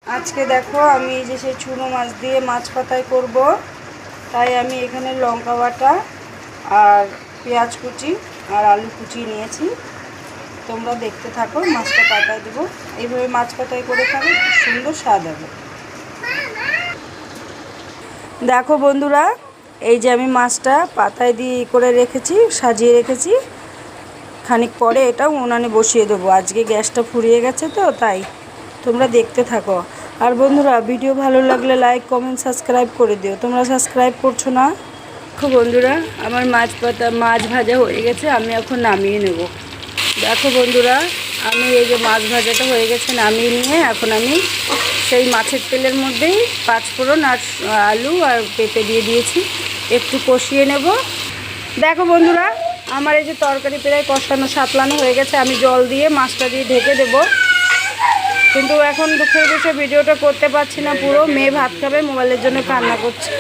আজকে দেখো আমি যে সেই চুনো মাছ দিয়ে মাছ পাতায় করব, তাই আমি এখানে লঙ্কা বাটা আর পেঁয়াজ কুচি আর আলু কুচি নিয়েছি। তোমরা দেখতে থাকো, মাছটা পাতায় দেবো। এইভাবে মাছ পাতায় করে খাবে, খুব সুন্দর স্বাদ হবে। দেখো বন্ধুরা, এই যে আমি মাছটা পাতায় দিয়ে করে রেখেছি, সাজিয়ে রেখেছি। খানিক পরে এটা উনানে বসিয়ে দেবো। আজকে গ্যাসটা ফুরিয়ে গেছে তো তাই। তোমরা দেখতে থাকো। আর বন্ধুরা, ভিডিও ভালো লাগলে লাইক কমেন্ট সাবস্ক্রাইব করে দিও। তোমরা সাবস্ক্রাইব করছো না। দেখো বন্ধুরা, আমার মাছ ভাজা হয়ে গেছে, আমি এখন নামিয়ে নেব। দেখো বন্ধুরা, আমি এই যে মাছ ভাজাটা হয়ে গেছে, নামিয়ে নিয়ে এখন আমি সেই মাছের তেলের মধ্যেই পাঁচফোড়ন আর আলু আর পেঁপে দিয়ে দিয়েছি, একটু কষিয়ে নেব। দেখো বন্ধুরা, আমার এই যে তরকারি প্রায় কষানো সাতলানো হয়ে গেছে। আমি জল দিয়ে মাছটা দিয়ে ঢেকে দেবো, কিন্তু এখন দুঃখের বিষয়ে ভিডিওটা করতে পারছি না পুরো। মেয়ে ভাত খাবে, মোবাইলের জন্য কান্না করছে।